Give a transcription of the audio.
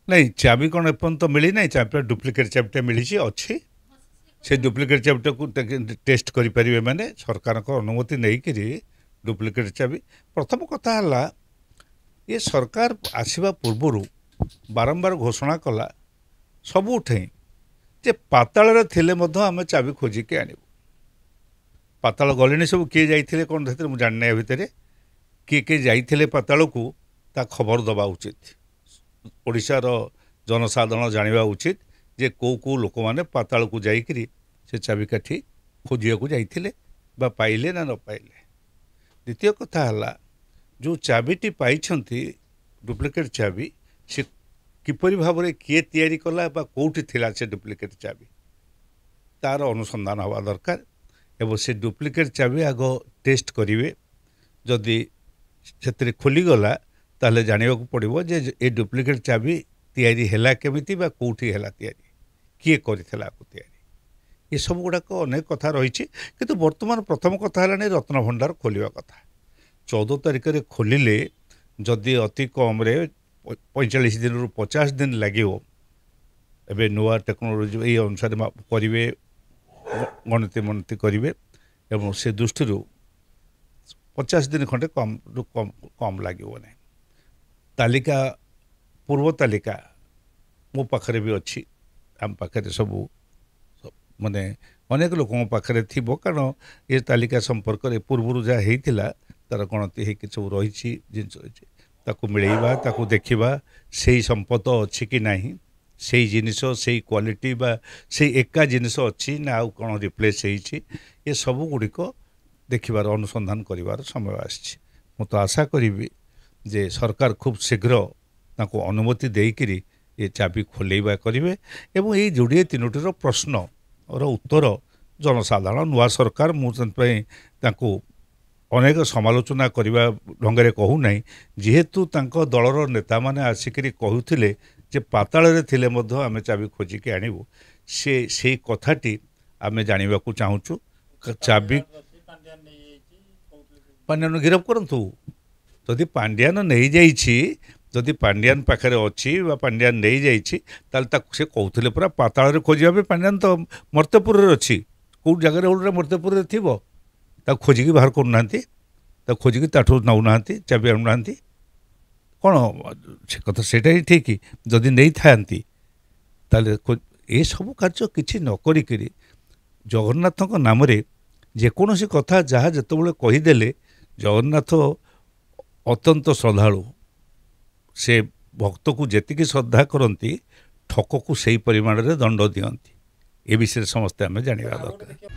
नहीं चाबी कौन एपर्यंत मिली ना चाबी डुप्लिकेट चाबिटा मिली अच्छी से डुप्लिकेट चाबिटा को टेस्ट करें मैंने सरकार अनुमति नहीं करी डुप्लिकेट चाबी प्रथम कथा है ये सरकार आसवा पूर्वर बारंबार घोषणा कला सबुठे जे पाताल थे आम चाबी खोजिकी आणबू पाताल गले सब किए जाइए कौन मुझे जानना भितर किए किए जाइए पाताल को ता खबर दबा उचित ओडिशार जनसाधारण जानिबा उचित जे को लोक मैंने पाताल को जाइकरी से चाबिकाठी खोजिया को जाइए बा पाइले ना न पाइले। द्वितीय कथा है जो चाबिटी पाई डुप्लिकेट चाबी से किपरि भाव में किए तैयारी कला बा कोठी थिला से डुप्लिकेट चाबी तार अनुसंधान हवा दरकार एवं से डुप्लिकेट चाबी आग टेस्ट करेंगे जदि से खोलीगला ताले जाना पड़ो जे ए डुप्लिकेट चाबी तैयारी हैला केमिति बा कोठी हैला तैयारी किए करिथला को तैयारी ये सब गुड़ाक अनेक कथा रही किंतु वर्तमान प्रथम कथा है रत्न भंडार खोलिया कथा 14 तारिख में खोलिले जदि अति कम 45 दिन रु 50 दिन लगे एवं नुआ टेक्नोलोजी ये अनुसार करेंगे गणति मनति करेंगे एवं से दृष्टि 50 दिन खंडे कम कम कम लगे ना तालिका पूर्व तालिका मो पाखे भी अच्छी आम पाखे सब माने अनेक लोकों पाखे थी कारण ये तालिका संपर्क में पूर्व जहाँ होता तार गणति हो सब रही जिनस रही मिलवा ताकू देखा से संपद अच्छी कि ना से जिनिस से क्वालिटी बा से एका जिनिस अच्छी ना आउ कौन रिप्लेस ये सब गुड़िक देखिबार अनुसंधान करिवार समय आछि मु तो आशा करी जे सरकार खूब शीघ्र ताको अनुमति देकरी ये चाबी खोलेबा करेंगे एवं ये जोड़े तीनोटीर प्रश्न और उत्तर जनसाधारण नुआ सरकार मुझे अनेक समालोचना करने ढंगे कहूना जेहेतु दलर नेता मैंने आसिक कहते जे पाताल थे आम चाबी खोजिकी आणबू से कथाटी आम जानवा चाहूँ चाबी पांड्यान गिरफ करतु जदि पांड्यान नहीं जाइछि जदि पांड्यान पाखे अच्छी पांड्यान नहीं जाइछि से कहते पूरा पाताल खोजा पांड्यान तो मर्त्यपुर अच्छी कौ जगह गोटे मर्त्यपुर थी खोजिकी बाहर करना खोजिकी ताठू नौना चाबी आणुना कौन से कथा सेटा ही ठीक जदि नहीं था ये सब कार्य किसी नक जगन्नाथ नाम जेकोसी कथा जहाँ जिते कहीदेले जगन्नाथ अत्यंत श्रद्धालु से भक्त को जेतिकी श्रद्धा करती ठक को सही परिमाण में दंड दियंती ए विषय समस्ते आम जाना दरकार।